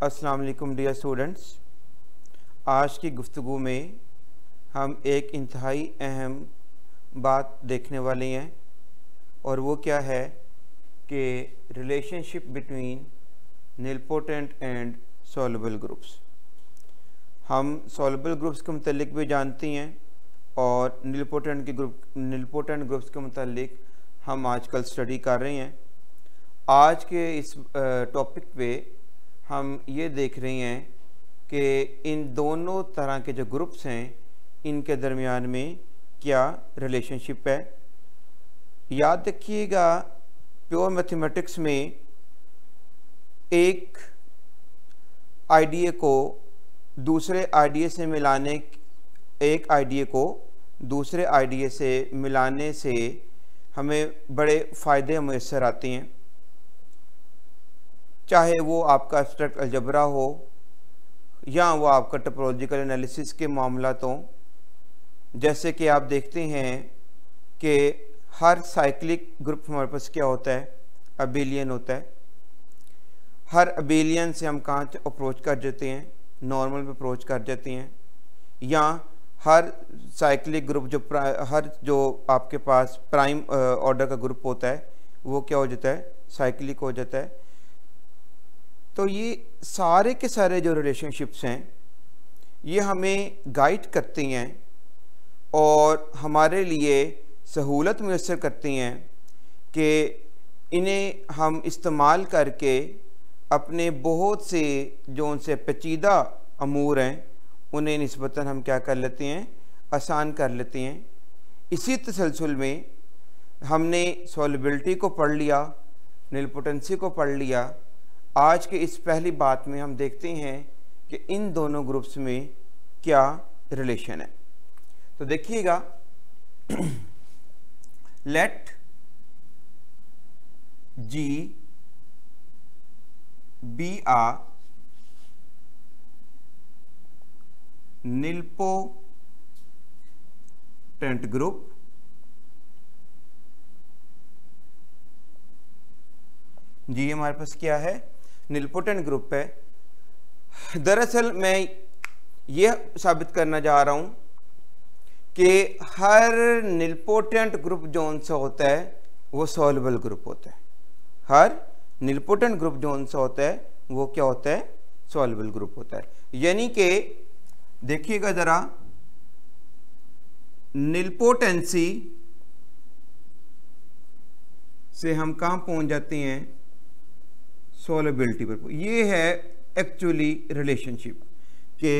अस्सलाम वालेकुम dear students. आज की गुफ्तगू में हम एक इंतहाई अहम बात देखने वाले हैं और वो क्या है कि relationship between nilpotent and soluble groups. हम सॉल्युबल ग्रुप्स के मुतालिक भी जानते हैं और निलपोटेंट ग्रुप्स के मुतालिक हम आजकल स्टडी कर रहे हैं। आज के इस टॉपिक पे हम ये देख रहे हैं कि इन दोनों तरह के जो ग्रुप्स हैं इनके दरमियान में क्या रिलेशनशिप है। याद रखिएगा, प्योर मैथमेटिक्स में एक आइडिया को दूसरे आइडिया से मिलाने से हमें बड़े फ़ायदे मैसर आते हैं, चाहे वो आपका एब्स्ट्रैक्ट अलजबरा हो या वो आपका टोपोलॉजिकल एनालिसिस के मामलात हों। जैसे कि आप देखते हैं कि हर साइक्लिक ग्रुप हमारे पास क्या होता है, अबेलियन होता है। हर अबेलियन से हम कहाँ अप्रोच कर जाते हैं, नॉर्मल पे अप्रोच कर जाते हैं। या हर साइक्लिक ग्रुप जो आपके पास प्राइम ऑर्डर का ग्रुप होता है वो क्या हो जाता है, साइक्लिक हो जाता है। तो ये सारे के सारे जो रिलेशनशिप्स हैं ये हमें गाइड करती हैं और हमारे लिए सहूलत मैसर करती हैं कि इन्हें हम इस्तेमाल करके अपने बहुत से जो उनसे पेचीदा अमूर हैं उन्हें निस्बतन हम क्या कर लेते हैं, आसान कर लेते हैं। इसी तसलसल में हमने सॉल्युबिलिटी को पढ़ लिया, निलपोटेंसी को पढ़ लिया। आज के इस पहली बात में हम देखते हैं कि इन दोनों ग्रुप्स में क्या रिलेशन है। तो देखिएगा, late G be a nilpotent group जी हमारे पास क्या है, निलपोटेंट ग्रुप है। दरअसल मैं ये साबित करना चाह रहा हूं कि हर निलपोटेंट ग्रुप जोन सा होता है वो सॉल्युबल ग्रुप होता है। हर निलपोटेंट ग्रुप जोन सा होता है वो क्या होता है, सॉल्युबल ग्रुप होता है। यानी कि देखिएगा जरा, निलपोटेंसी से हम कहां पहुंच जाते हैं, सॉल्युबिलिटी पर। ये है एक्चुअली रिलेशनशिप कि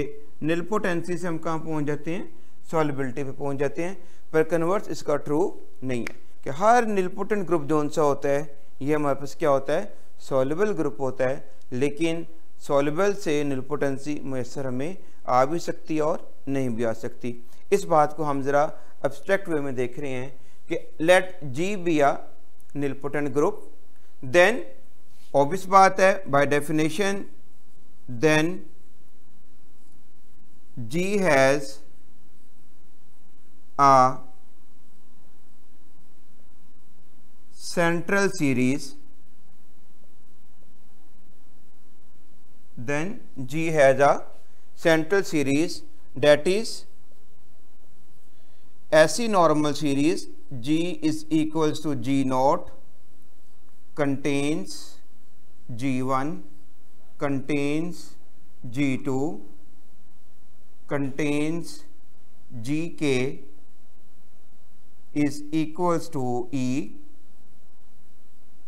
निलपोटेंसी से हम कहाँ पहुँच जाते हैं, सॉल्युबिलिटी पे पहुँच जाते हैं। पर कन्वर्स इसका ट्रू नहीं है कि हर निलपोटेंट ग्रुप जोन सा होता है ये हमारे पास क्या होता है, सॉल्युबल ग्रुप होता है। लेकिन सॉल्युबल से निलपोटेंसी मैसर हमें आ भी सकती है और नहीं भी आ सकती। इस बात को हम ज़रा एब्स्ट्रैक्ट वे में देख रहे हैं कि let G be a nilpotent group, then obvious बात है by definition then G has a central series, then G has a central series that is ऐसी normal series G is equals to G naught contains G1 contains G2 contains Gk is equals to E।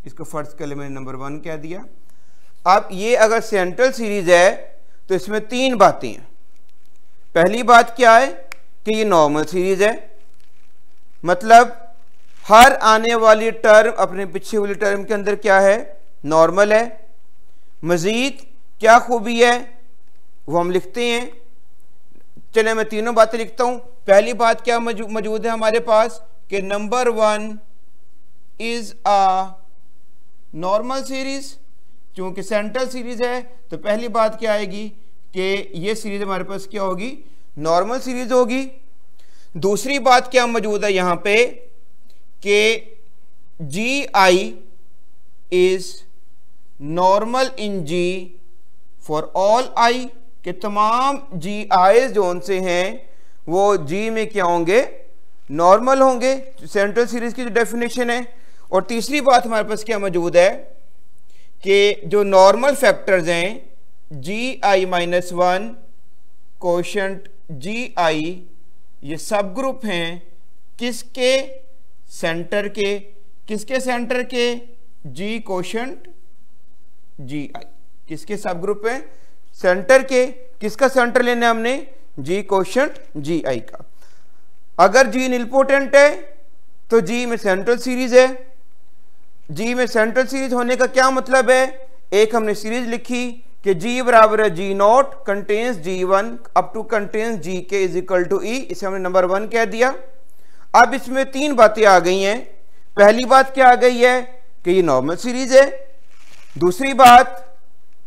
इसको first के element number 1 कह दिया। अब ये अगर central series है तो इसमें तीन बातें हैं। पहली बात क्या है कि ये नॉर्मल सीरीज है, मतलब हर आने वाली टर्म अपने पीछे वाली टर्म के अंदर क्या है, नॉर्मल है। मजीद क्या खूबी है वो हम लिखते हैं। चले मैं तीनों बातें लिखता हूं। पहली बात क्या मौजूद है हमारे पास कि number 1 is a normal series. चूंकि सेंट्रल सीरीज है तो पहली बात क्या आएगी कि ये सीरीज हमारे पास क्या होगी, नॉर्मल सीरीज होगी। दूसरी बात क्या मौजूद है यहां पे कि Gi is normal in G for all I, के तमाम जी आई जोन से हैं वो जी में क्या होंगे, नॉर्मल होंगे, सेंट्रल सीरीज की जो डेफिनेशन है। और तीसरी बात हमारे पास क्या मौजूद है कि जो नॉर्मल फैक्टर्स हैं जी I minus one quotient G आई, ये सब ग्रुप हैं किसके, सेंटर के, किसके सेंटर के, जी कोशेंट जी आई, किसके सब ग्रुप है, सेंटर के। किसका सेंटर लेना है हमने, जी कोशेंट जी आई का। अगर जी निलपोटेंट है तो जी में सेंट्रल सीरीज है। जी में सेंट्रल सीरीज होने का क्या मतलब है, एक हमने सीरीज लिखी कि जी बराबर है G not contains G one up to contains G K is equal to ई, इसे हमने नंबर 1 कह दिया। अब इसमें 3 बातें आ गई हैं। पहली बात क्या आ गई है कि ये नॉर्मल सीरीज है। दूसरी बात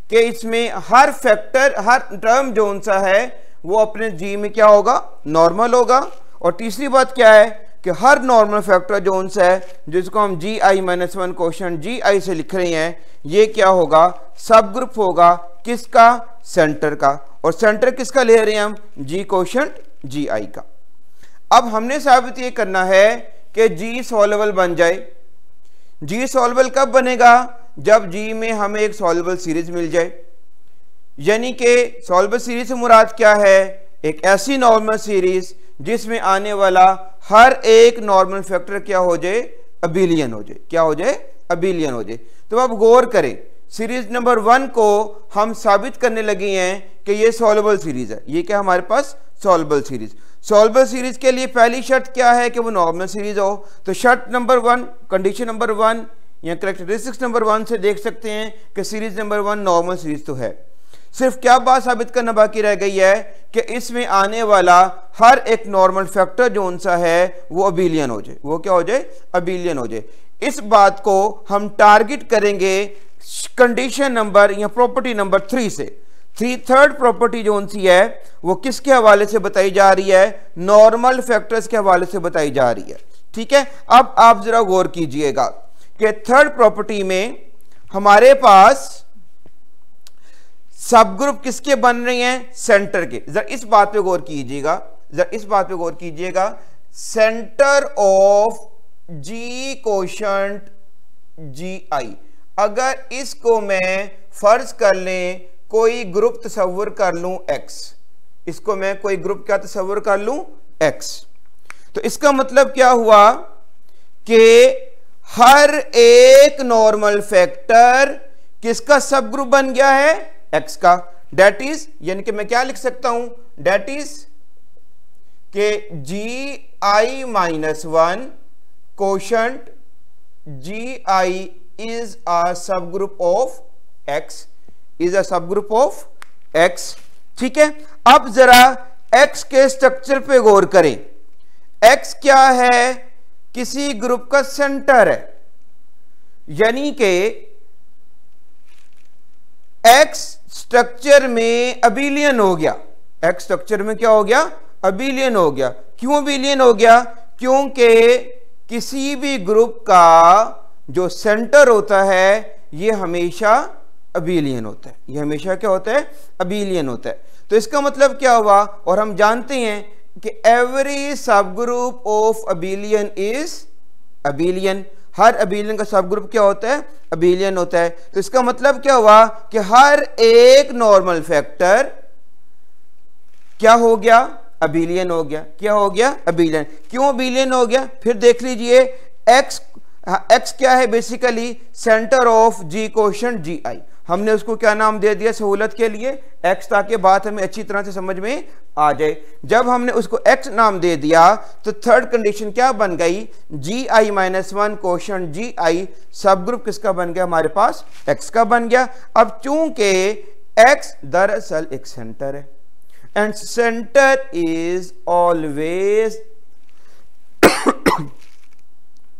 कि इसमें हर फैक्टर, हर टर्म जोन सा है वो अपने जी में क्या होगा, नॉर्मल होगा। और तीसरी बात क्या है कि हर नॉर्मल फैक्टर जोन सा है जिसको हम जी I minus one quotient G आई से लिख रहे हैं, ये क्या होगा, सब ग्रुप होगा किसका, सेंटर का। और सेंटर किसका ले रहे हैं हम, जी कोशेंट जी आई का। अब हमने साबित ये करना है कि जी सॉल्वेबल बन जाए। जी सॉल्वेबल कब बनेगा, जब जी में हमें एक सॉल्वेबल सीरीज मिल जाए। यानी कि सॉल्वेबल सीरीज से मुराद क्या है, एक ऐसी नॉर्मल सीरीज जिसमें आने वाला हर एक नॉर्मल फैक्टर क्या हो जाए, अबिलियन हो जाए। क्या हो जाए, अबिलियन हो जाए। तो अब गौर करें, सीरीज नंबर 1 को हम साबित करने लगे हैं कि ये सॉल्वेबल सीरीज है। ये क्या हमारे पास, सॉल्वेबल सीरीज। सॉल्वेबल सीरीज के लिए पहली शर्त क्या है कि वो नॉर्मल सीरीज हो। तो शर्त नंबर 1, कंडीशन नंबर 1 या कैरेक्टरिस्टिक्स नंबर 1 से देख सकते हैं कि सीरीज नंबर 1 नॉर्मल सीरीज तो है। सिर्फ क्या बात साबित करना बाकी रह गई है कि इसमें आने वाला हर एक नॉर्मल फैक्टर जोन सा है वो अबिलियन हो जाए। वो क्या हो जाए, अबिलियन हो जाए। इस बात को हम टारगेट करेंगे कंडीशन नंबर या प्रॉपर्टी नंबर 3 से। थर्ड प्रॉपर्टी जोन सी है वो किसके हवाले से बताई जा रही है, नॉर्मल फैक्टर्स के हवाले से बताई जा रही है। ठीक है, अब आप जरा गौर कीजिएगा कि थर्ड प्रॉपर्टी में हमारे पास सब ग्रुप किसके बन रहे हैं, सेंटर के। जरा इस बात पे गौर कीजिएगा, जरा इस बात पे गौर कीजिएगा। Centre of G quotient G आई, अगर इसको मैं फर्ज कर लें कोई ग्रुप तस्वुर कर लूं x, इसको मैं कोई ग्रुप क्या तस्वुर कर लूं, x, तो इसका मतलब क्या हुआ कि हर एक नॉर्मल फैक्टर किसका सब ग्रुप बन गया है, x का। डेट इज, यानी कि मैं क्या लिख सकता हूं, डेट इज के G I minus one quotient G I is a sub group of x, is a sub group of x। ठीक है, अब जरा x के स्ट्रक्चर पे गौर करें। x क्या है, किसी ग्रुप का सेंटर है, यानी कि x स्ट्रक्चर में अबिलियन हो गया। x स्ट्रक्चर में क्या हो गया, अबिलियन हो गया। क्यों अबिलियन हो गया, क्योंकि किसी भी ग्रुप का जो सेंटर होता है ये हमेशा अबिलियन होता है। ये हमेशा क्या होता है, अबिलियन होता है। तो इसका मतलब क्या हुआ, और हम जानते हैं कि एवरी सब group of abelian is abelian. Her abelian का सब ग्रुप क्या होता है, अबिलियन होता है। तो इसका मतलब क्या हुआ कि हर एक नॉर्मल फैक्टर क्या हो गया, अबिलियन हो गया। क्या हो गया, अबिलियन। क्यों अबिलियन हो गया, फिर देख लीजिए। x क्या है, basically centre of G quotient G I. हमने उसको क्या नाम दे दिया सहूलत के लिए, x, ताकि बात हमें अच्छी तरह से समझ में आ जाए। जब हमने उसको x नाम दे दिया तो थर्ड कंडीशन क्या बन गई, जी I minus one quotient G आई सब ग्रुप किसका बन गया, हमारे पास x का बन गया। अब चूंकि x दरअसल एक सेंटर है and centre is always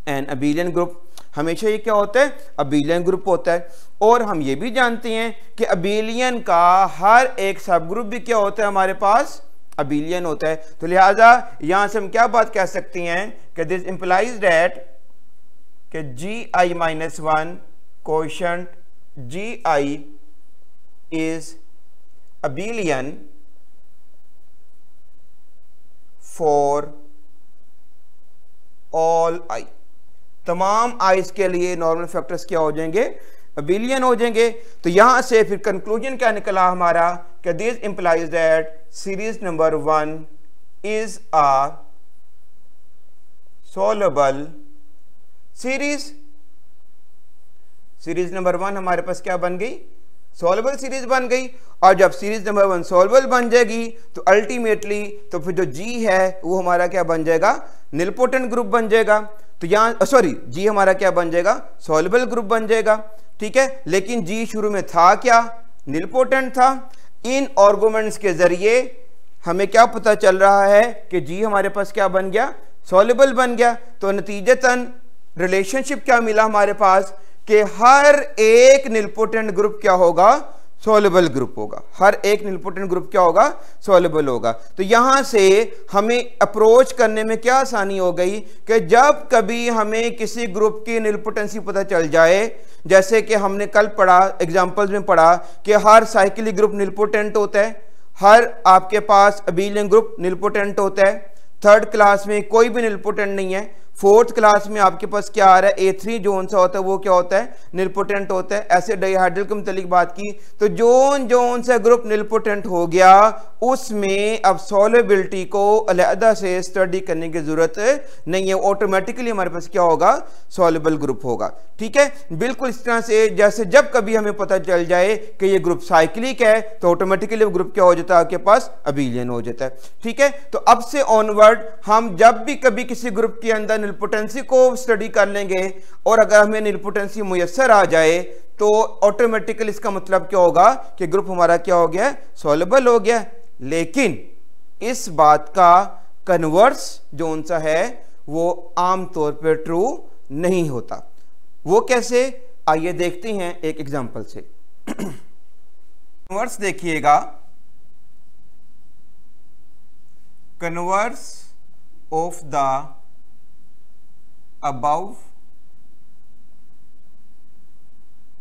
an abelian group, हमेशा ये क्या होता है, अबिलियन ग्रुप होता है। और हम ये भी जानते हैं कि अबिलियन का हर एक सब ग्रुप भी क्या होता है, हमारे पास अबिलियन होता है। तो लिहाजा यहां से हम क्या बात कह सकते हैं कि दिस इंप्लाइज दैट कि G I minus one quotient G I is abelian for all I, तमाम आइस के लिए नॉर्मल फैक्टर्स क्या हो जाएंगे, अबिलियन हो जाएंगे। तो यहां से फिर कंक्लूजन क्या निकला हमारा कि this implies that series number 1 is a solvable series. Series number 1 हमारे पास क्या बन गई, सॉल्वेबल सीरीज बन गई। और जब सीरीज नंबर 1 सॉल्वेबल बन जाएगी तो अल्टीमेटली तो फिर जो जी है वो हमारा क्या बन जाएगा, निलपोटेंट ग्रुप बन जाएगा। तो यहां सॉरी जी हमारा क्या बन जाएगा, सॉल्वेबल ग्रुप बन जाएगा, ठीक है। लेकिन जी शुरू में था क्या, निलपोटेंट था। इन आर्गुमेंट्स के जरिए हमें क्या पता चल रहा है कि जी हमारे पास क्या बन गया, सॉल्वेबल बन गया। तो नतीजतन रिलेशनशिप क्या मिला हमारे पास कि हर एक निलपोटेंट ग्रुप क्या होगा, सॉल्वेबल ग्रुप होगा। हर एक निलपोटेंट ग्रुप क्या होगा, सॉल्वेबल होगा। तो यहां से हमें अप्रोच करने में क्या आसानी हो गई कि जब कभी हमें किसी ग्रुप की निलपोटेंसी पता चल जाए, जैसे कि हमने कल पढ़ा, एग्जांपल्स में पढ़ा कि हर साइक्लिक ग्रुप निलपोटेंट होता है, हर आपके पास अबेलियन ग्रुप निलपोटेंट होता है, थर्ड क्लास में कोई भी निलपोटेंट नहीं है, फोर्थ क्लास में आपके पास क्या आ रहा है, A3 जोन सा होता है वो क्या होता है, निलपोटेंट होता है। ऐसे डाइहाइड्रल के मुतालिक बात की तो जोन सा ग्रुप निलपोटेंट हो गया, उसमें अब सॉल्वेबिलिटी को अलहदा से स्टडी करने की जरूरत नहीं है, ऑटोमेटिकली हमारे पास क्या होगा, सॉल्वेबल ग्रुप होगा, ठीक है। बिल्कुल इस तरह से जैसे जब कभी हमें पता चल जाए कि ये ग्रुप साइक्लिक है तो ऑटोमेटिकली ग्रुप क्या हो जाता है, आपके पास अबेलियन हो जाता है, ठीक है। तो अब से ऑनवर्ड हम जब भी कभी किसी ग्रुप के अंदर निलपोटेंसी को स्टडी कर लेंगे और अगर हमें निलपोटेंसी मुयस्सर आ जाए तो ऑटोमेटिकली इसका मतलब क्या होगा कि ग्रुप हमारा क्या हो गया, सॉल्वेबल हो गया। लेकिन इस बात का कन्वर्स जोन सा है वो आमतौर पर ट्रू नहीं होता। वो कैसे, आइए देखते हैं एक एग्जांपल से। कन्वर्स देखिएगा, converse of the above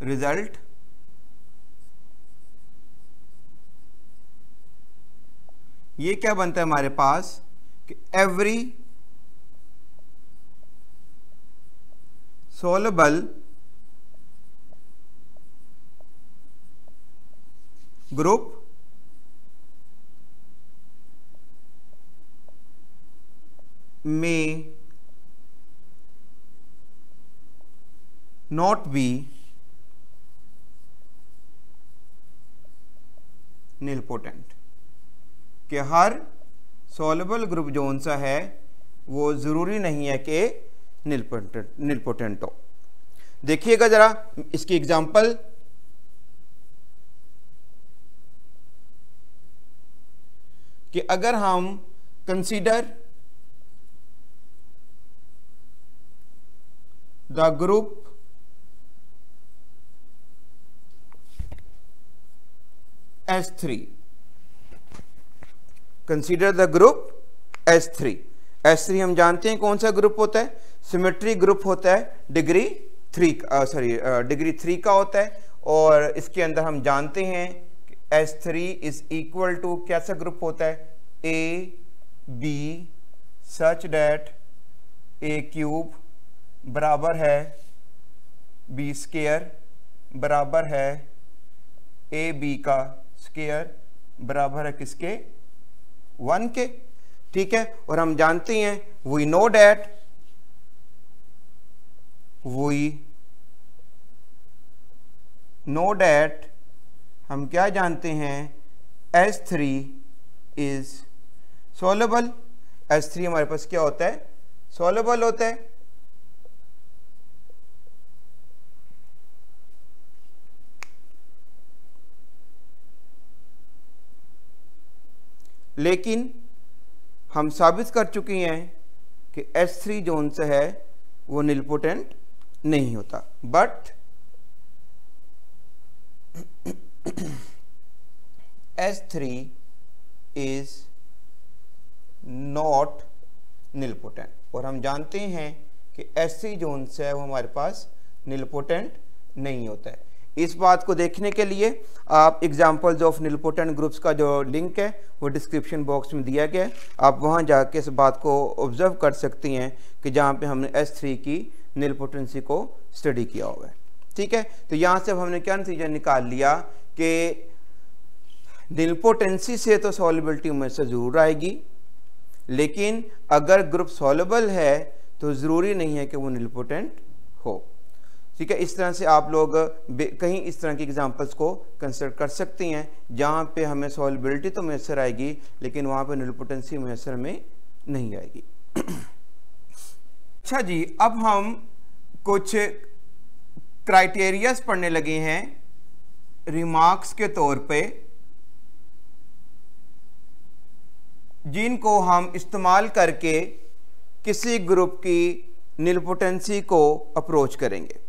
result ये क्या बनता है हमारे पास कि every soluble group may not be nilpotent, कि हर सॉल्वेबल ग्रुप जोन सा है वो जरूरी नहीं है कि निलपोटेंट हो। देखिएगा जरा इसकी एग्जांपल, कि अगर हम consider the group S3, consider the group S3। S3 हम जानते हैं कौन सा ग्रुप होता है, सिमेट्री ग्रुप होता है, डिग्री 3 का होता है। और इसके अंदर हम जानते हैं कि S3 इज इक्वल टू कैसा ग्रुप होता है, AB सच दैट A³ बराबर है B² बराबर है AB का स्क्वायर बराबर है किसके, 1 के, ठीक है। और हम जानते हैं वी नो डैट हम क्या जानते हैं, S3 इज सॉल्वेबल। S3 हमारे पास क्या होता है, सॉल्वेबल होता है। लेकिन हम साबित कर चुके हैं कि S3 जोन से है वो निलपोटेंट नहीं होता, but S3 is not nilpotent. और हम जानते हैं कि S3 जोन से है वो हमारे पास निलपोटेंट नहीं होता है। इस बात को देखने के लिए आप एग्जाम्पल्स ऑफ निलपोटेंट ग्रुप्स का जो लिंक है वो डिस्क्रिप्शन बॉक्स में दिया गया है, आप वहाँ जाके इस बात को ऑब्जर्व कर सकती हैं कि जहाँ पे हमने S3 की निलपोटेंसी को स्टडी किया हुआ है। ठीक है, तो यहाँ से अब हमने क्या नतीजा निकाल लिया कि निलपोटेंसी से तो सॉल्युबिलिटी में से ज़रूर आएगी, लेकिन अगर ग्रुप सॉल्युबल है तो ज़रूरी नहीं है कि वो निलपोटेंट हो। ठीक है, इस तरह से आप लोग कहीं इस तरह की एग्जांपल्स को कंसिडर कर सकती हैं जहाँ पे हमें सॉल्युबिलिटी तो मैसर आएगी लेकिन वहाँ पे निलपोटेंसी मैसर में नहीं आएगी। अच्छा जी, अब हम कुछ क्राइटेरियाज पढ़ने लगे हैं रिमार्क्स के तौर पे, जिनको हम इस्तेमाल करके किसी ग्रुप की निलपोटेंसी को अप्रोच करेंगे।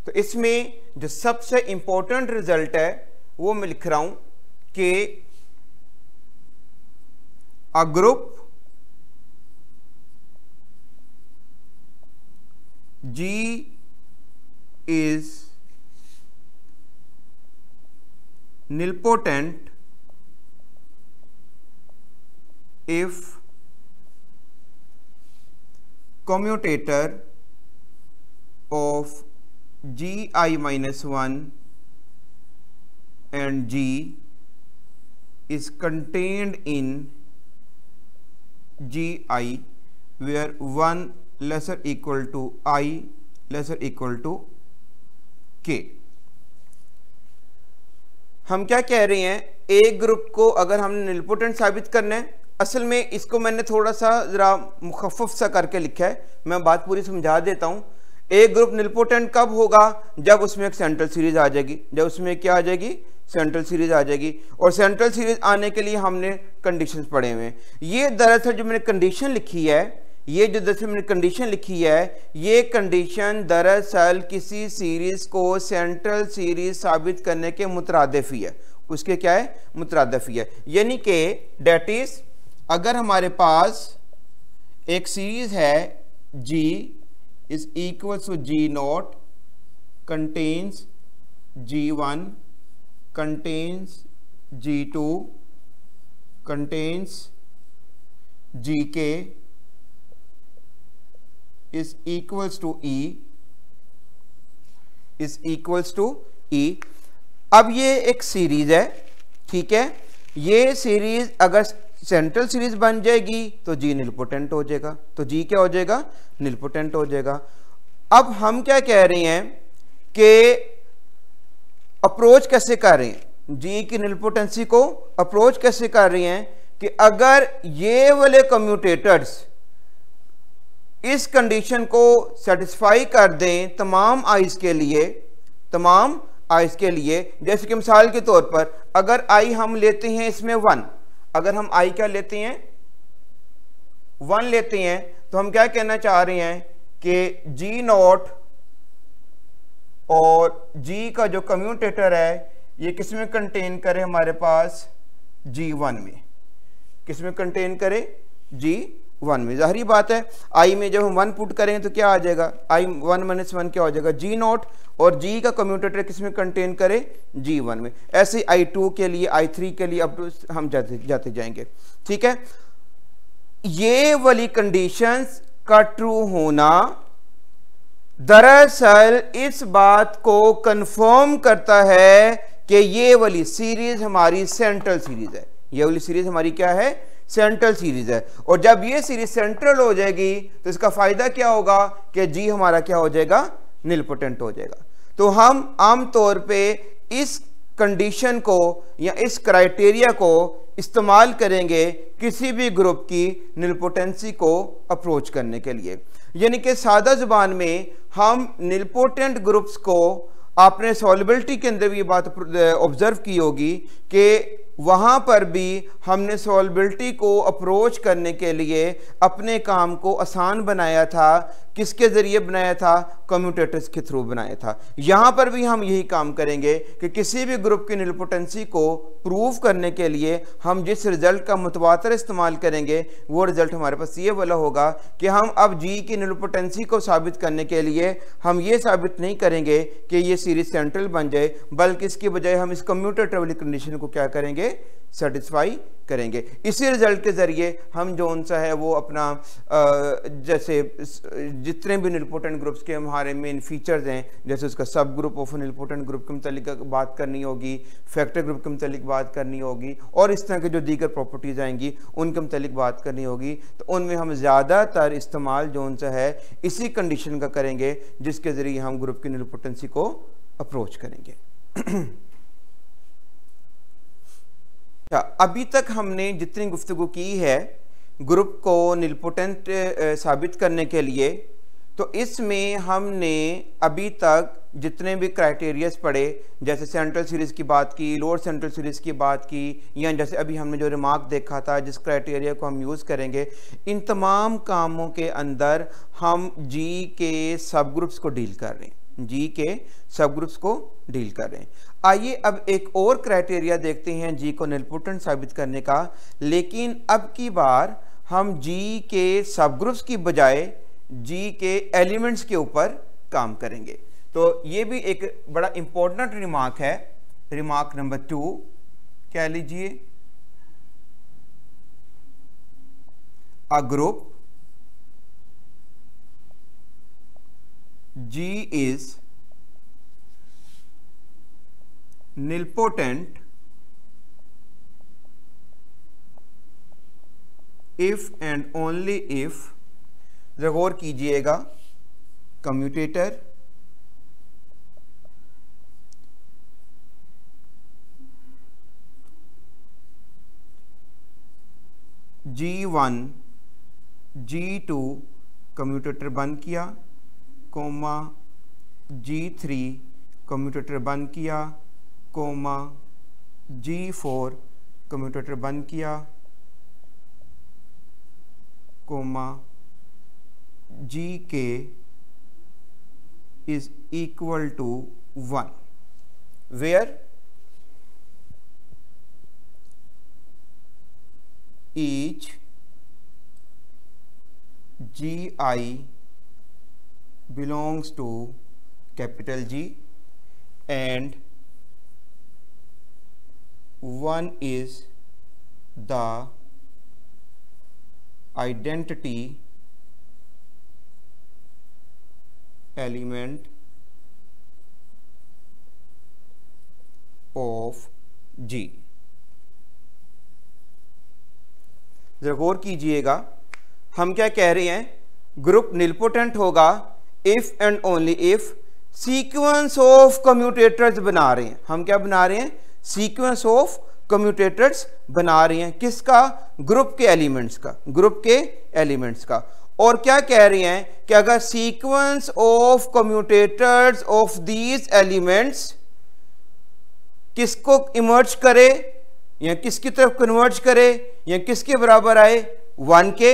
तो इसमें जो सबसे इंपॉर्टेंट रिजल्ट है वो मैं लिख रहा हूं कि a group G is nilpotent if commutator of Gi minus 1 and G is contained in Gi where 1 lesser equal to I lesser equal to K। हम क्या कह रहे हैं, एक ग्रुप को अगर हमने निलपोटेंट साबित करना है, असल में इसको मैंने थोड़ा सा ज़रा मुखफ़फ़ सा करके लिखा है, मैं बात पूरी समझा देता हूँ। एक ग्रुप निलपोटेंट कब होगा, जब उसमें एक सेंट्रल सीरीज आ जाएगी, जब उसमें क्या आ जाएगी, सेंट्रल सीरीज आ जाएगी। और सेंट्रल सीरीज आने के लिए हमने कंडीशंस पढ़े हुए हैं। ये दरअसल जो मैंने कंडीशन लिखी है, ये जो दरअसल मैंने कंडीशन लिखी है, ये कंडीशन दरअसल किसी सीरीज को सेंट्रल सीरीज साबित करने के मुतरादिफ ही है, उसके क्या है, मुतरादिफ ही है। यानी कि डेट इज, अगर हमारे पास एक सीरीज है G is equal to G0 contains G1 contains G2 contains GK is equals to E is equals to E। अब ये एक सीरीज है, ठीक है, ये सीरीज अगर सेंट्रल सीरीज बन जाएगी तो G निलपोटेंट हो जाएगा, तो G क्या हो जाएगा, निलपोटेंट हो जाएगा। अब हम क्या कह रहे हैं कि अप्रोच कैसे कर रहे हैं, G की निलपोटेंसी को अप्रोच कैसे कर रहे हैं कि अगर ये वाले कम्यूटेटर्स इस कंडीशन को सेटिस्फाई कर दें तमाम आइज के लिए, तमाम आइज के लिए, जैसे कि मिसाल के तौर पर अगर I हम लेते हैं इसमें 1, अगर हम I क्या लेते हैं, 1 लेते हैं, तो हम क्या कहना चाह रहे हैं कि G0 और G का जो कम्यूटेटर है ये किस में कंटेन करे, हमारे पास G1 में, किस में कंटेन करे, G1 में। जाहिर बात है I में जब हम 1 पुट करेंगे तो क्या आ जाएगा, I1 माइनस 1 क्या हो जाएगा, G0, और G का कम्यूटेटर किस में कंटेन करे, G1 में। ऐसे I2 के लिए, I3 के लिए अब हम जाते जाएंगे। ठीक है, ये वाली कंडीशंस का ट्रू होना दरअसल इस बात को कंफर्म करता है कि ये वाली सीरीज हमारी सेंट्रल सीरीज है, ये वाली सीरीज हमारी क्या है, सेंट्रल सीरीज है। और जब ये सीरीज सेंट्रल हो जाएगी तो इसका फायदा क्या होगा कि G हमारा क्या हो जाएगा, निलपोटेंट हो जाएगा। तो हम आम तौर पे इस कंडीशन को या इस क्राइटेरिया को इस्तेमाल करेंगे किसी भी ग्रुप की निलपोटेंसी को अप्रोच करने के लिए। यानी कि सादा जुबान में हम निलपोटेंट ग्रुप्स को, आपने सॉल्युबिलिटी के अंदर भी ये बात ऑब्जर्व की होगी कि वहाँ पर भी हमने सॉल्वेबिलिटी को अप्रोच करने के लिए अपने काम को आसान बनाया था। किसके ज़रिए बनाया था? कम्यूटेटर्स के थ्रू बनाया था। यहाँ पर भी हम यही काम करेंगे कि किसी भी ग्रुप की निलपोटेंसी को प्रूव करने के लिए हम जिस रिज़ल्ट का मुतवातर इस्तेमाल करेंगे वो रिज़ल्ट हमारे पास ये वाला होगा कि हम अब जी की निलपोटेंसी को साबित करने के लिए हम ये साबित नहीं करेंगे कि ये सीरीज सेंट्रल बन जाए, बल्कि इसके बजाय हम इस कम्यूटेटर वाली कंडीशन को क्या करेंगे? सेटिस्फाई करेंगे। इसी रिजल्ट के ज़रिए हम जो सा है वो अपना जैसे जितने भी निलपोटेंट ग्रुप्स के हमारे मेन फीचर्स हैं, जैसे उसका सब ग्रुप ऑफ निलपोटेंट ग्रुप के मुतालिक बात करनी होगी, फैक्टर ग्रुप के मुतालिक बात करनी होगी, और इस तरह के जो दीगर प्रॉपर्टीज़ आएंगी उनके मुतालिक बात करनी होगी। तो उनमें हम ज़्यादातर इस्तेमाल जो सा है इसी कंडीशन का करेंगे जिसके ज़रिए हम ग्रुप की निलपोटेंसी को अप्रोच करेंगे। अभी तक हमने जितनी गुफ्तगू की है ग्रुप को निलपोटेंट साबित करने के लिए, तो इसमें हमने अभी तक जितने भी क्राइटेरियाज पढ़े, जैसे सेंट्रल सीरीज़ की बात की, लोअर सेंट्रल सीरीज़ की बात की, या जैसे अभी हमने जो रिमार्क देखा था जिस क्राइटेरिया को हम यूज़ करेंगे, इन तमाम कामों के अंदर हम जी के सब ग्रुप्स को डील कर रहे हैं, जी के सब ग्रुप्स को डील कर रहे हैं। आइए अब एक और क्राइटेरिया देखते हैं जी को निलपोटेंट साबित करने का, लेकिन अब की बार हम जी के सब ग्रुप्स की बजाय जी के एलिमेंट्स के ऊपर काम करेंगे। तो ये भी एक बड़ा इंपॉर्टेंट रिमार्क है। रिमार्क नंबर 2 क्या लीजिए? A group G is nilpotent if and only if, गौर कीजिएगा, कम्यूटेटर G1 G2 कम्यूटेटर बंद किया, कोमा G3 कम्यूटेटर बंद किया, कोमा G4 कम्यूटेटर बंद किया, coma Gk is equal to 1, where each Gi belongs to capital G and 1 is the identity element of G। जरा गौर कीजिएगा, हम क्या कह रहे हैं? ग्रुप निलपोटेंट होगा if and only if sequence of commutators बना रहे हैं। हम क्या बना रहे हैं? सीक्वेंस ऑफ कम्यूटेटर्स बना रहे हैं। किसका? ग्रुप के एलिमेंट्स का, ग्रुप के एलिमेंट्स का। और क्या कह रहे हैं कि अगर sequence of commutators of these elements किसको इमर्ज करे या किसकी तरफ कन्वर्ज करे या किसके बराबर आए? 1 के।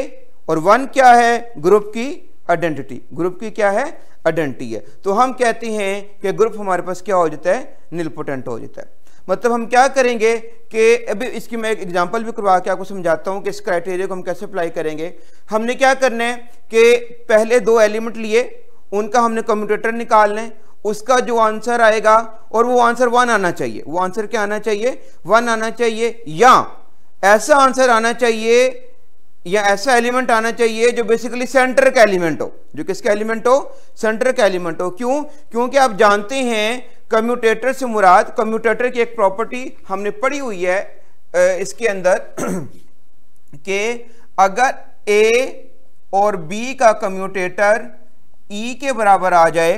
और 1 क्या है? ग्रुप की आइडेंटिटी। ग्रुप की क्या है? आइडेंटिटी है। तो हम कहते हैं कि ग्रुप हमारे पास क्या हो जाता है? निलपोटेंट हो जाता है। मतलब हम क्या करेंगे कि अभी इसकी मैं एक एग्जांपल भी करवा के आपको समझाता हूं कि इस क्राइटेरिया को हम कैसे अप्लाई करेंगे। हमने क्या करना है कि पहले 2 एलिमेंट लिए, उनका हमने कम्यूटेटर निकालना है, उसका जो आंसर आएगा और वो आंसर 1 आना चाहिए। वो आंसर क्या आना चाहिए? 1 आना चाहिए, या ऐसा आंसर आना चाहिए या ऐसा एलिमेंट आना चाहिए जो बेसिकली सेंटर का एलिमेंट हो। जो किसका एलिमेंट हो? सेंटर का एलिमेंट हो। क्यों? क्योंकि आप जानते हैं कम्यूटेटर से मुराद, कम्यूटेटर की एक प्रॉपर्टी हमने पढ़ी हुई है इसके अंदर कि अगर ए और बी का कम्यूटेटर ई के बराबर आ जाए,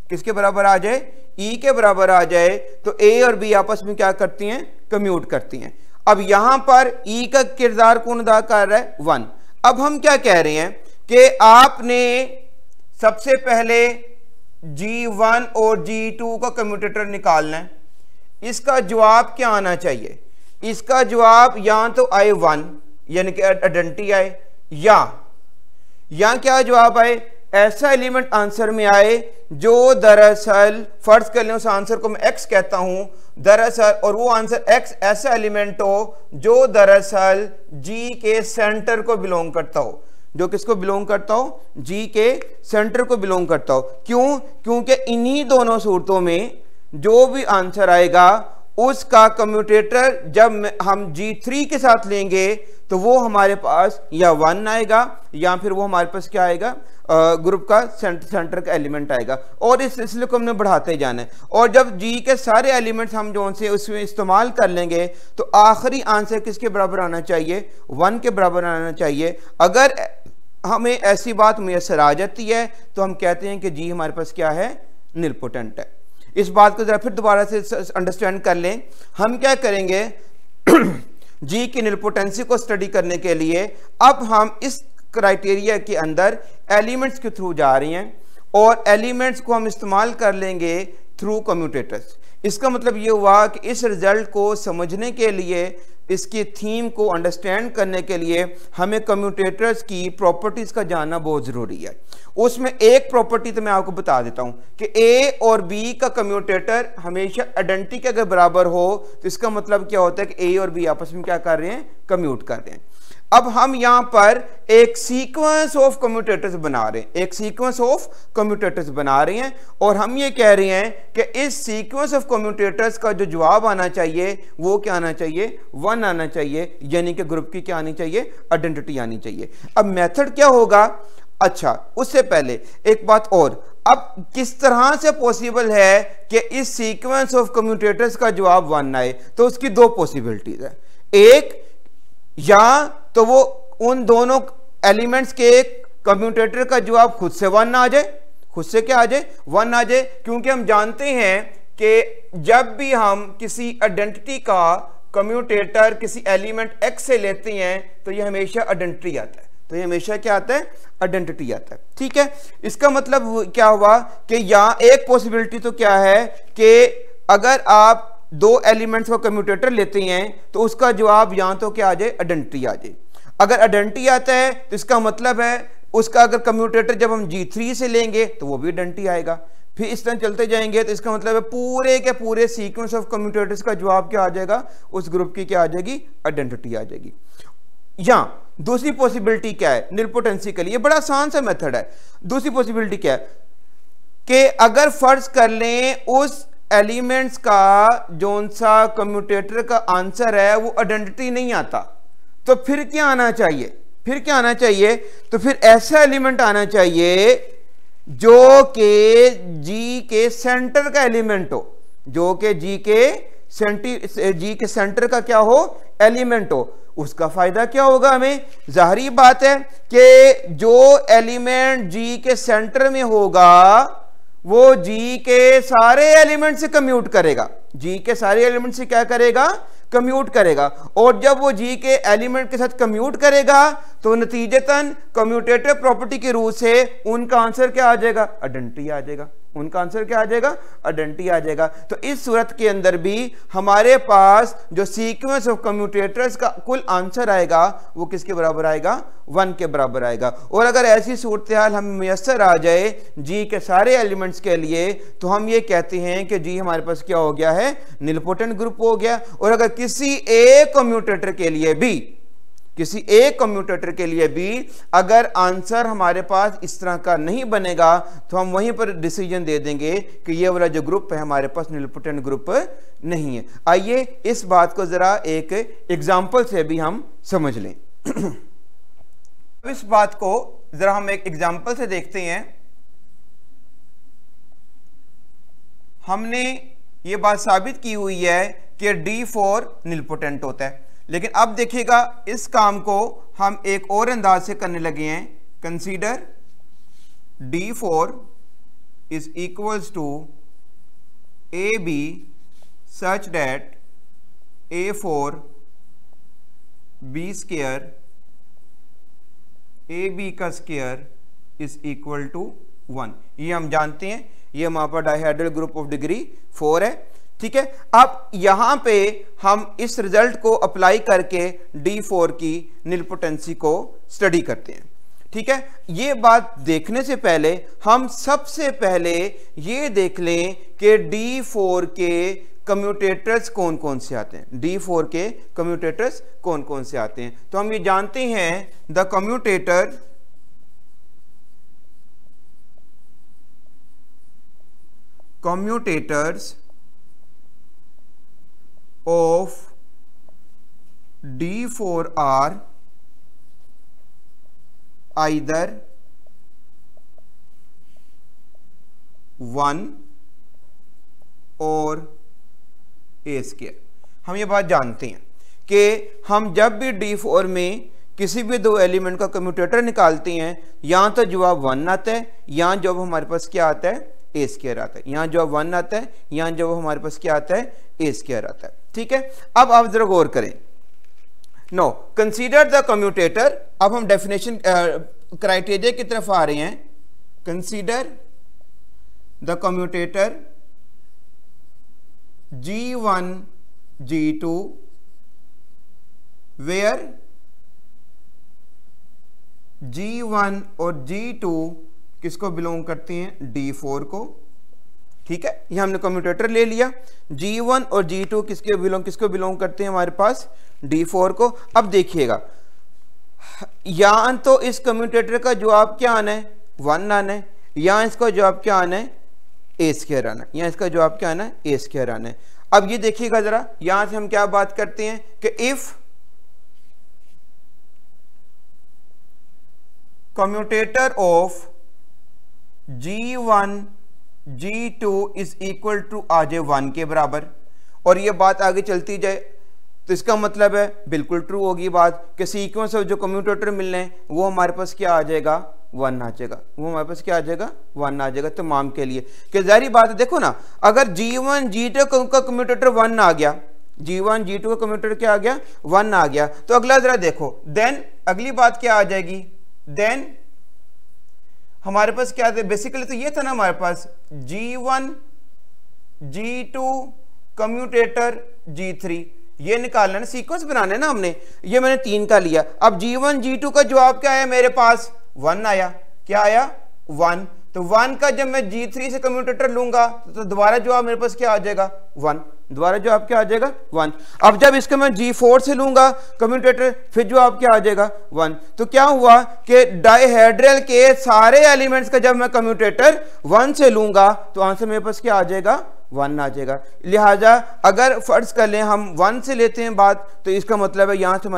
किसके बराबर आ जाए? ई के बराबर आ जाए, तो ए और बी आपस में क्या करती हैं? कम्यूट करती हैं। अब यहां पर ई का किरदार कौन अदा कर रहा है? 1। अब हम क्या कह रहे हैं कि आपने सबसे पहले G1 और G2 का कम्यूटेटर निकालना है। इसका जवाब क्या आना चाहिए? इसका जवाब या तो आए 1 यानी कि आइडेंटिटी आए, या क्या जवाब आए, ऐसा एलिमेंट आंसर में आए जो दरअसल, फर्ज कर लें उस आंसर को मैं x कहता हूं दरअसल, और वो आंसर x ऐसा एलिमेंट हो जो दरअसल G के सेंटर को बिलोंग करता हो, जो किसको बिलोंग करता हो, G के सेंटर को बिलोंग करता हो। क्यों? क्योंकि इन्हीं दोनों सूरतों में जो भी आंसर आएगा उसका कम्यूटेटर जब हम G3 के साथ लेंगे तो वो हमारे पास या 1 आएगा या फिर वो हमारे पास क्या आएगा, ग्रुप का सेंटर का एलिमेंट आएगा, और इस सिलसिले को हमने बढ़ाते जाना है। और जब G के सारे एलिमेंट्स हम जो से उसमें इस्तेमाल कर लेंगे तो आखिरी आंसर किसके बराबर आना चाहिए, 1 के बराबर आना चाहिए। अगर हमें ऐसी बात मुयस्सर आ जाती है तो हम कहते हैं कि G हमारे पास क्या है, निलपोटेंट है। इस बात को जरा फिर दोबारा से अंडरस्टैंड कर लें। हम क्या करेंगे, G की निलपोटेंसी को स्टडी करने के लिए अब हम इस क्राइटेरिया के अंदर एलिमेंट्स के थ्रू जा रहे हैं और एलिमेंट्स को हम इस्तेमाल कर लेंगे थ्रू कम्यूटेटर्स। इसका मतलब ये हुआ कि इस रिजल्ट को समझने के लिए, इसकी थीम को अंडरस्टैंड करने के लिए हमें कम्यूटेटर्स की प्रॉपर्टीज का जानना बहुत ज़रूरी है। उसमें एक प्रॉपर्टी तो मैं आपको बता देता हूं कि A और B का कम्यूटेटर हमेशा आइडेंटिटी के अगर बराबर हो तो इसका मतलब क्या होता है कि A और B आपस में क्या कर रहे हैं, कम्यूट कर रहे हैं। अब हम यहां पर एक सीक्वेंस ऑफ कम्यूटेटर्स बना रहे हैं, एक सीक्वेंस ऑफ कम्यूटेटर्स बना रहे हैं और हम ये कह रहे हैं कि इस सीक्वेंस ऑफ कम्यूटेटर्स का जो जवाब आना चाहिए वो क्या आना चाहिए, 1 आना चाहिए, यानी कि ग्रुप की क्या आनी चाहिए, आइडेंटिटी आनी चाहिए। अब मेथड क्या होगा, अच्छा उससे पहले एक बात और, अब किस तरह से पॉसिबल है कि इस सीक्वेंस ऑफ कम्यूटेटर्स का जवाब 1 आए, तो उसकी दो पॉसिबिलिटीज है। एक, या तो वो उन दोनों एलिमेंट्स के कम्यूटेटर का जवाब खुद से 1 आ जाए, खुद से क्या आ जाए, 1 आ जाए, क्योंकि हम जानते हैं कि जब भी हम किसी आइडेंटिटी का कम्यूटेटर किसी एलिमेंट x से लेते हैं तो ये हमेशा आइडेंटिटी आता है, तो ये हमेशा क्या आता है, आइडेंटिटी आता है। ठीक है, इसका मतलब क्या हुआ कि यहाँ एक पॉसिबिलिटी तो क्या है कि अगर आप दो एलिमेंट्स का कम्यूटेटर लेते हैं तो उसका जवाब यहां तो क्या आ जाए, आइडेंटिटी आ जाए। अगर आइडेंटिटी आता है तो इसका मतलब है उसका अगर कम्यूटेटर जब हम G3 से लेंगे तो वो भी आइडेंटिटी आएगा। फिर इस तरह चलते जाएंगे तो इसका मतलब है पूरे के पूरे सीक्वेंस ऑफ कम्यूटेटर्स का जवाब क्या आ जाएगा, उस ग्रुप की क्या आ जाएगी, आइडेंटिटी आ जाएगी। या दूसरी पॉसिबिलिटी क्या है निलपोटेंसी के लिए, बड़ा आसान सा मेथड है। दूसरी पॉसिबिलिटी क्या है कि अगर फर्ज कर लें उस एलिमेंट्स का जोन सा कम्यूटेटर का आंसर है वो आइडेंटिटी नहीं आता, तो फिर क्या आना चाहिए, फिर क्या आना चाहिए, तो फिर ऐसा एलिमेंट आना चाहिए जो कि G के सेंटर का एलिमेंट हो, जो कि G के सेंटर का क्या हो, एलिमेंट हो। उसका फायदा क्या होगा हमें, जाहिर बात है कि जो एलिमेंट G के सेंटर में होगा वो G के सारे एलिमेंट से कम्यूट करेगा, G के सारे एलिमेंट से क्या करेगा, कम्यूट करेगा। और जब वो G के एलिमेंट के साथ कम्यूट करेगा तो नतीजतन कम्यूटेटर प्रॉपर्टी के रूल से उनका आंसर क्या आ जाएगा, आइडेंटिटी आ जाएगा, उनका आंसर क्या आ जाएगा, आइडेंटिटी आ जाएगा। तो इस सूरत के अंदर भी हमारे पास जो सीक्वेंस ऑफ कम्यूटेटर्स का कुल आंसर आएगा वो किसके बराबर आएगा, 1 के बराबर आएगा। और अगर ऐसी सूरत हाल हमें मुयस्सर आ जाए G के सारे एलिमेंट्स के लिए तो हम ये कहते हैं कि G हमारे पास क्या हो गया है, निलपोटेंट ग्रुप हो गया। और अगर किसी एक कम्यूटेटर के लिए भी, किसी एक कम्यूटेटर के लिए भी अगर आंसर हमारे पास इस तरह का नहीं बनेगा तो हम वहीं पर डिसीजन दे देंगे कि ये वाला जो ग्रुप है हमारे पास निलपोटेंट ग्रुप नहीं है। आइए इस बात को जरा एक एग्जांपल से भी हम समझ लें। इस बात को जरा हम एक एग्जांपल से देखते हैं। हमने ये बात साबित की हुई है कि D4 निलपोटेंट होता है, लेकिन अब देखिएगा इस काम को हम एक और अंदाज से करने लगे हैं। Consider D4 is equals to AB such that A4 B square AB का स्क्वायर इज इक्वल टू 1। ये हम जानते हैं, ये हमारे पास डायहेड्रल ग्रुप ऑफ डिग्री 4 है। ठीक है। अब यहां पे हम इस रिजल्ट को अप्लाई करके D4 की निलपोटेंसी को स्टडी करते हैं। ठीक है, ये बात देखने से पहले हम सबसे पहले ये देख लें कि D4 के कम्यूटेटर्स कौन कौन से आते हैं। D4 के कम्यूटेटर्स कौन कौन से आते हैं, तो हम ये जानते हैं the commutators of D4 are either 1 और A²। हम ये बात जानते हैं कि हम जब भी D4 में किसी भी दो एलिमेंट का कम्यूटेटर निकालते हैं, यहां तो जवाब 1 आता है, यहां जवाब हमारे पास क्या आता है, A² आता है। यहां जवाब 1 आता है, यहां जवाब हमारे पास क्या आता है, A² आता है। ठीक है, अब आप जरा गौर करें। Know consider the commutator. अब हम डेफिनेशन क्राइटेरिया की तरफ आ रहे हैं। Consider the commutator G1 G2 where G1 और G2 किसको बिलोंग करते हैं, D4 को। ठीक है, ये हमने कम्यूटेटर ले लिया। G1 और G2 किसको बिलोंग करते हैं हमारे पास, D4 को। अब देखिएगा, यहां तो इस कम्यूटेटर का जवाब क्या आना है, 1 आना है। यहां इसका जवाब क्या आना है, A² आना है। यहां इसका जवाब क्या आना है, A² आना है। अब ये देखिएगा जरा, यहां से हम क्या बात करते हैं कि if commutator of G1 G2 is equal to आ जाए 1 के बराबर, और ये बात आगे चलती जाए, तो इसका मतलब है बिल्कुल ट्रू होगी बात कि सीक्वेंस ऑफ जो कम्यूटेटर मिलने हैं वो हमारे पास क्या आ जाएगा, 1 आ जाएगा। वो हमारे पास क्या आ जाएगा, 1 आ जाएगा तमाम के लिए। कि जाहिर बात है, देखो ना, अगर G1 G2 का कम्यूटेटर 1 आ गया, G1 G2 का कम्यूटेटर क्या आ गया, 1 आ गया, तो अगला जरा देखो, देन अगली बात क्या आ जाएगी, देन हमारे पास क्या था, बेसिकली तो ये था ना हमारे पास G1 G2 कम्यूटेटर G3, ये निकालना है ना, सीक्वेंस बनाना है ना हमने। ये मैंने 3 का लिया। अब G1 G2 का जवाब क्या आया मेरे पास, 1 आया। क्या आया, 1। तो 1 का जब मैं G3 से कम्यूटेटर लूंगा तो दोबारा जवाब मेरे पास क्या आ जाएगा, 1। दोबारा जवाब क्या आ जाएगा, 1। अब जब इसको मैं G4 से लूंगा कम्यूटेटर, फिर जवाब क्या आ जाएगा, 1। तो क्या हुआ कि डाइहेड्रल के सारे एलिमेंट्स का जब मैं कम्यूटेटर 1 से लूंगा तो आंसर मेरे पास क्या आ जाएगा, 1 आ जाएगा। लिहाजा अगर फर्ज कर लें हम 1 से लेते हैं बात, तो इसका मतलब है यहां से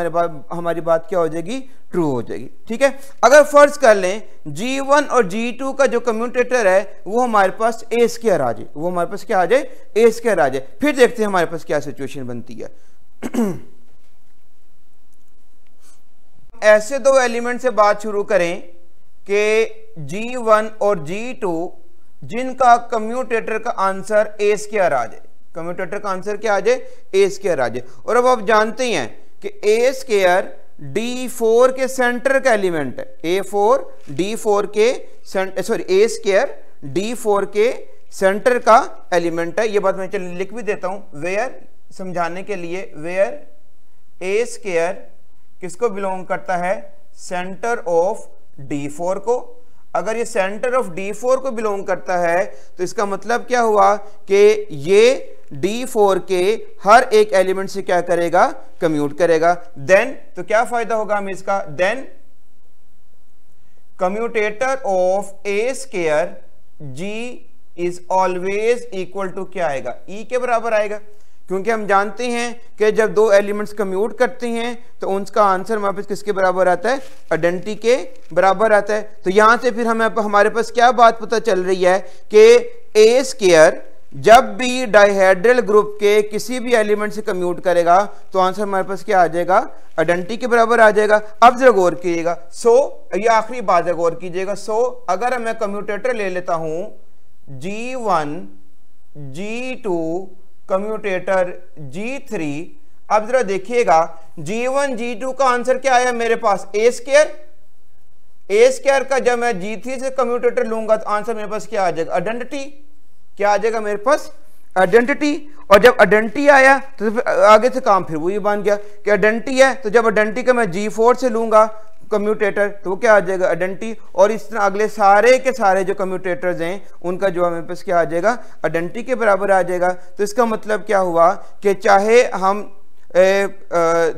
हमारी बात क्या हो जाएगी, ट्रू हो जाएगी। ठीक है, अगर फर्ज कर लें G1 और G2 का जो कम्यूटेटर है वो हमारे पास A² आ जाए, वो हमारे पास क्या आ जाए, A² आ जाए, फिर देखते हैं हमारे पास क्या सिचुएशन बनती है। ऐसे दो एलिमेंट से बात शुरू करें कि G1 और G2 जिनका कम्यूटेटर का आंसर A² आ जाए, कम्यूटेटर का आंसर क्या आ जाए, A² आ जाए। और अब आप जानते हैं कि A² D4 के सेंटर का एलिमेंट है। A² D4 के A² D4 के सेंटर का एलिमेंट है। ये बात मैं चलिए लिख भी देता हूं, वेयर समझाने के लिए, वेयर A² किसको बिलोंग करता है, सेंटर ऑफ D4 को। अगर ये सेंटर ऑफ D4 को बिलोंग करता है तो इसका मतलब क्या हुआ कि ये D4 के हर एक एलिमेंट से क्या करेगा, कम्यूट करेगा। देन तो क्या फायदा होगा हमें इसका, then commutator of A² G is always equal to क्या आएगा, E के बराबर आएगा। क्योंकि हम जानते हैं कि जब दो एलिमेंट्स कम्यूट करते हैं तो उनका आंसर हमारे पास किसके बराबर आता है, आइडेंटिटी के बराबर आता है। तो यहां से फिर हमारे पास क्या बात पता चल रही है कि A² जब भी डाइहेड्रल ग्रुप के किसी भी एलिमेंट से कम्यूट करेगा तो आंसर हमारे पास क्या आ जाएगा, आइडेंटिटी के बराबर आ जाएगा। अब जरा गौर कीजिएगा, ये आखिरी बात है, गौर कीजिएगा। अगर मैं कम्यूटेटर ले लेता हूं G1 G2 कम्यूटेटर G3, अब जरा देखिएगा G1 G2 का आंसर क्या आया मेरे पास, A² का जब मैं G3 से कम्यूटेटर लूंगा तो आंसर मेरे पास क्या आ जाएगा, आइडेंटिटी। क्या आ जाएगा मेरे पास, आइडेंटिटी, और जब आइडेंटिटी आया तो फिर आगे से काम फिर वही बन गया कि आइडेंटिटी है, तो जब आइडेंटिटी का मैं G4 से लूंगा कम्यूटेटर तो वो क्या आ जाएगा आइडेंटिटी, और इस तरह अगले सारे के सारे जो कम्यूटेटर्स हैं उनका जो हमें पास क्या आ जाएगा आइडेंटिटी के बराबर आ जाएगा। तो इसका मतलब क्या हुआ कि चाहे हम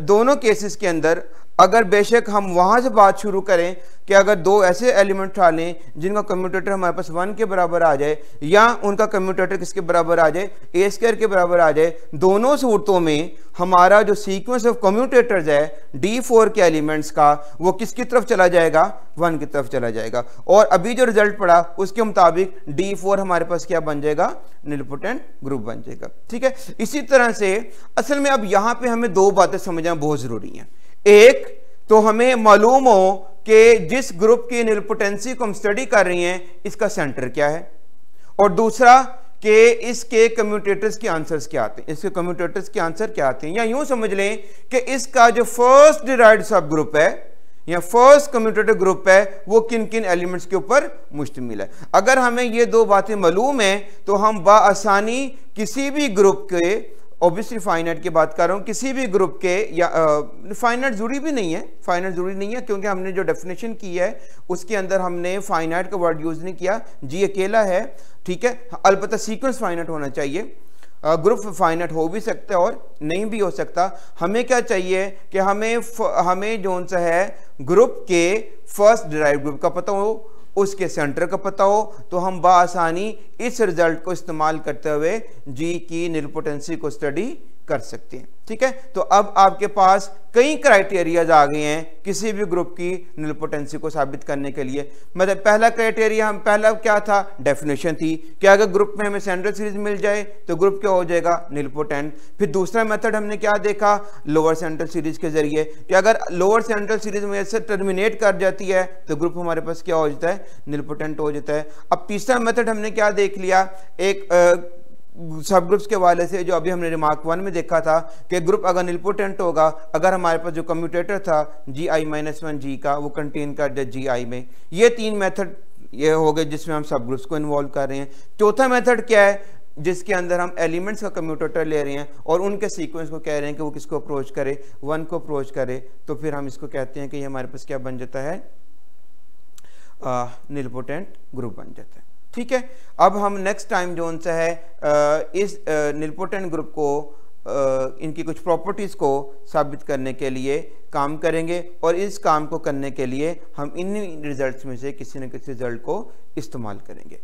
दोनों केसेस के अंदर अगर बेशक हम वहां से बात शुरू करें कि अगर दो ऐसे एलिमेंट उठा लें जिनका कम्यूटेटर हमारे पास 1 के बराबर आ जाए या उनका कम्यूटेटर किसके बराबर आ जाए A² के बराबर आ जाए, दोनों सूरतों में हमारा जो सीक्वेंस ऑफ कम्यूटेटर्स है D4 के एलिमेंट्स का वो किसकी तरफ चला जाएगा 1 की तरफ चला जाएगा। और अभी जो रिजल्ट पड़ा उसके मुताबिक D4 हमारे पास क्या बन जाएगा निलपोटेंट ग्रुप बन जाएगा। ठीक है, इसी तरह से असल में अब यहां पर हमें दो बातें समझना बहुत जरूरी है। एक तो हमें मालूम हो कि जिस ग्रुप की निलपोटेंसी को हम स्टडी कर रही हैं इसका सेंटर क्या है, और दूसरा कि इसके कम्यूटेटर्स के आंसर्स क्या आते हैं, इसके कम्यूटेटर्स के आंसर क्या आते हैं, या यूं समझ लें कि इसका जो फर्स्ट डिराइव्ड सब ग्रुप है या फर्स्ट कम्यूटेटर ग्रुप है वो किन किन एलिमेंट्स के ऊपर मुश्तमिल है। अगर हमें ये दो बातें मालूम है तो हम बाआसानी किसी भी ग्रुप के, ऑब्वियसली फाइनाइट की बात कर रहा हूँ, किसी भी ग्रुप के, या फाइनाइट जरूरी भी नहीं है, फाइनाइट जरूरी नहीं है क्योंकि हमने जो डेफिनेशन की है उसके अंदर हमने फाइनाइट का वर्ड यूज नहीं किया, जी अकेला है। ठीक है, अलबत्ता सीक्वेंस फाइनाइट होना चाहिए, ग्रुप फाइनाइट हो भी सकता है और नहीं भी हो सकता। हमें क्या चाहिए कि हमें जो सा है ग्रुप के फर्स्ट डिराइव ग्रुप का पता हो, उसके सेंटर का पता हो, तो हम बाआसानी इस रिजल्ट को इस्तेमाल करते हुए जी की निलपोटेंसी को स्टडी कर सकते हैं। ठीक है, तो अब आपके पास कई क्राइटेरियाज आ गए हैं किसी भी ग्रुप की निलपोटेंसी को साबित करने के लिए। मतलब पहला क्राइटेरिया हम पहला क्या था, डेफिनेशन थी कि अगर ग्रुप में हमें सेंट्रल सीरीज मिल जाए तो ग्रुप क्या हो जाएगा निलपोटेंट। फिर दूसरा मेथड हमने क्या देखा, लोअर सेंट्रल सीरीज के जरिए कि अगर लोअर सेंट्रल सीरीज में से टर्मिनेट कर जाती है तो ग्रुप हमारे पास क्या हो जाता है निलपोटेंट हो जाता है। अब तीसरा मेथड हमने क्या देख लिया, एक सब ग्रुप्स के वाले से जो अभी हमने रिमार्क 1 में देखा था कि ग्रुप अगर निलपोटेंट होगा अगर हमारे पास जो कम्यूटेटर था Gi-1 का वो कंटेन कर दे Gi में। ये तीन मेथड ये हो गए जिसमें हम सब ग्रुप्स को इन्वॉल्व कर रहे हैं। चौथा मेथड क्या है, जिसके अंदर हम एलिमेंट्स का कम्यूटेटर ले रहे हैं और उनके सीक्वेंस को कह रहे हैं कि वो किसको अप्रोच करे, 1 को अप्रोच करे, तो फिर हम इसको कहते हैं कि ये हमारे पास क्या बन जाता है निलपोटेंट ग्रुप बन जाता है। ठीक है, अब हम नेक्स्ट टाइम जो सा है इस निलपोटेंट ग्रुप को इनकी कुछ प्रॉपर्टीज को साबित करने के लिए काम करेंगे, और इस काम को करने के लिए हम इन रिजल्ट्स में से किसी न किसी रिजल्ट को इस्तेमाल करेंगे।